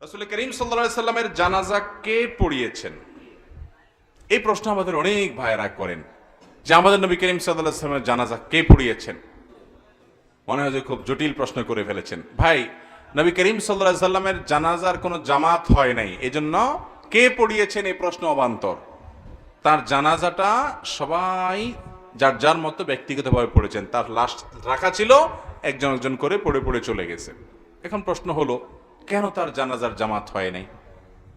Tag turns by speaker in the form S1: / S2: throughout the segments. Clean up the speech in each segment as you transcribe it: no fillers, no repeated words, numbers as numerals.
S1: রাসূল করিম সাল্লাল্লাহু আলাইহি সাল্লামের জানাজা কে পড়িয়েছেন? এই প্রশ্ন আমাদের অনেক ভাইয়েরা করেন যে আমাদের নবী করিম সাল্লাল্লাহু আলাইহি সাল্লামের জানাজা কে পড়িয়েছেন। মনে হয় যে খুব জটিল প্রশ্ন করে ফেলেছেন। ভাই, নবী করিম সাল্লাল্লাহু আলাইহি সাল্লামের জানাজার কোনো জামাত হয় নাই, এজন্য কে পড়িয়েছেন এই প্রশ্ন অবান্তর। তার জানাজাটা সবাই যার যার মতো ব্যক্তিগতভাবে পড়েছেন। তার লাশ রাখা ছিল, একজন একজন করে পড়ে পড়ে চলে গেছে। এখন প্রশ্ন হলো, কেন তার জানাজার জামাত হয় নাই?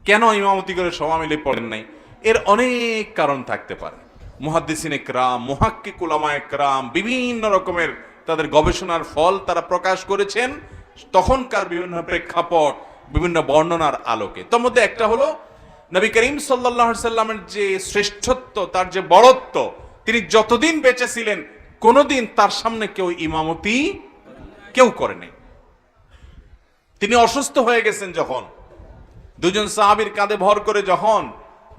S1: কেন ইমামতি করে সবাই মিলে পড়েন নাই? এর অনেক কারণ থাকতে পারে। মুহাদ্দিসিনে কেরাম, মুহাক্কিক উলামায়ে কেরাম বিভিন্ন রকমের তাদের গবেষণার ফল তারা প্রকাশ করেছেন তখনকার বিভিন্ন প্রেক্ষাপট, বিভিন্ন বর্ণনার আলোকে। তার মধ্যে একটা হলো নবী করিম সাল্লাল্লাহু আলাইহি সাল্লামের যে শ্রেষ্ঠত্ব, তার যে বড়ত্ব, তিনি যতদিন বেঁচে ছিলেন কোনোদিন তার সামনে কেউ ইমামতি করে নাই। তিনি অসুস্থ হয়ে গেছেন যখন, দুজন সাহাবীর কাঁধে ভর করে যখন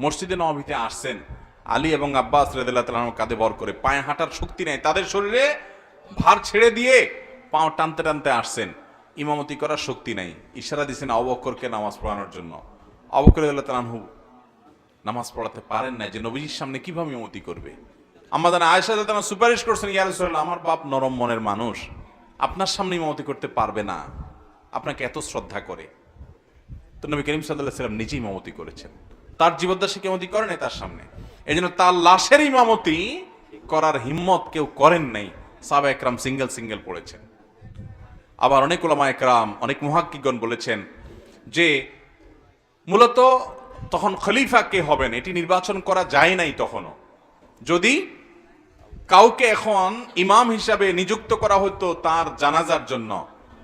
S1: মসজিদে নববীতে আসছেন, আলী এবং আব্বাস রাদিয়াল্লাহু তাআলা আনহু কাঁধে ভর করে, পায়ে হাঁটার শক্তি নেই, তাদের শরীরে ভার ছেড়ে দিয়ে পাও টানতে টানতে আসছেন, ইমামতি করার শক্তি নাই। ইশারা দিয়েছেন আবু বকরকে নামাজ পড়ানোর জন্য। আবু বকর রাদিয়াল্লাহু তাআলা আনহু নামাজ পড়াতে পারেন না, যে নবীজির সামনে কিভাবে ইমামতি করবে। আম্মা জান আয়েশা রাদিয়াল্লাহু তাআলা সুপারিশ করছেন, ইয়া রাসূলুল্লাহ, আমার বাপ নরম মনের মানুষ, আপনার সামনে ইমামতি করতে পারবে না, আপনাকে এত শ্রদ্ধা করে। তো নবী করিম সাল্লাল্লাহু আলাইহি ওয়াসাল্লাম নিজেই ইমামতি করেছেন। তার জীবদ্দশায় সে ইমামতি করে নাই তার সামনে, এই জন্য তার লাশের ইমামতি করার হিম্মত কেউ করেন নাই। সাহাবা একরাম সিঙ্গেল পড়েছেন। আবার অনেক উলামা একরাম, অনেক মুহাক্কিকগণ বলেছেন যে মূলত তখন খলিফা কে হবেন এটি নির্বাচন করা যায় নাই তখনও। যদি কাউকে এখন ইমাম হিসাবে নিযুক্ত করা হতো তার জানাজার জন্য,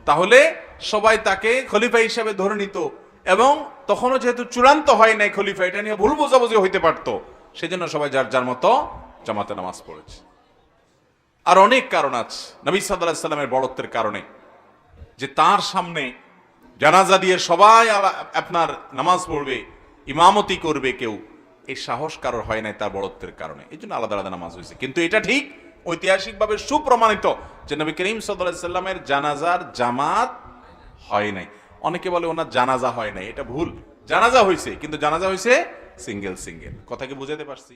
S1: তাহলে সবাই তাকে খলিফা হিসাবে ধরে নিত, এবং তখনও যেহেতু চূড়ান্ত হয় নাই খলিফা, এটা নিয়ে ভুল বোঝাবুঝি হইতে পারতো, সেজন্য সবাই যার যার মতো জামাতে নামাজ পড়েছে। আর অনেক কারণ আছে নবী সাল্লাল্লাহু আলাইহি সাল্লামের বড়ত্বের কারণে, যে তার সামনে জানাজা দিয়ে সবাই আপনার নামাজ পড়বে, ইমামতি করবে কেউ, এই সাহস কারোর হয় নাই তার বড়ত্বের কারণে, এই জন্য আলাদা আলাদা নামাজ হয়েছে। কিন্তু এটা ঠিক ঐতিহাসিকভাবে সুপ্রমাণিত যে নবী করিম সাল্লাল্লাহু আলাইহি সাল্লামের জানাজার জামাত হয় নাই। অনেকে বলে ওনার জানাজা হয় নাই, এটা ভুল। জানাজা হয়েছে, কিন্তু জানাজা হয়েছে সিঙ্গেল। কথা কি বুঝাতে পারছি?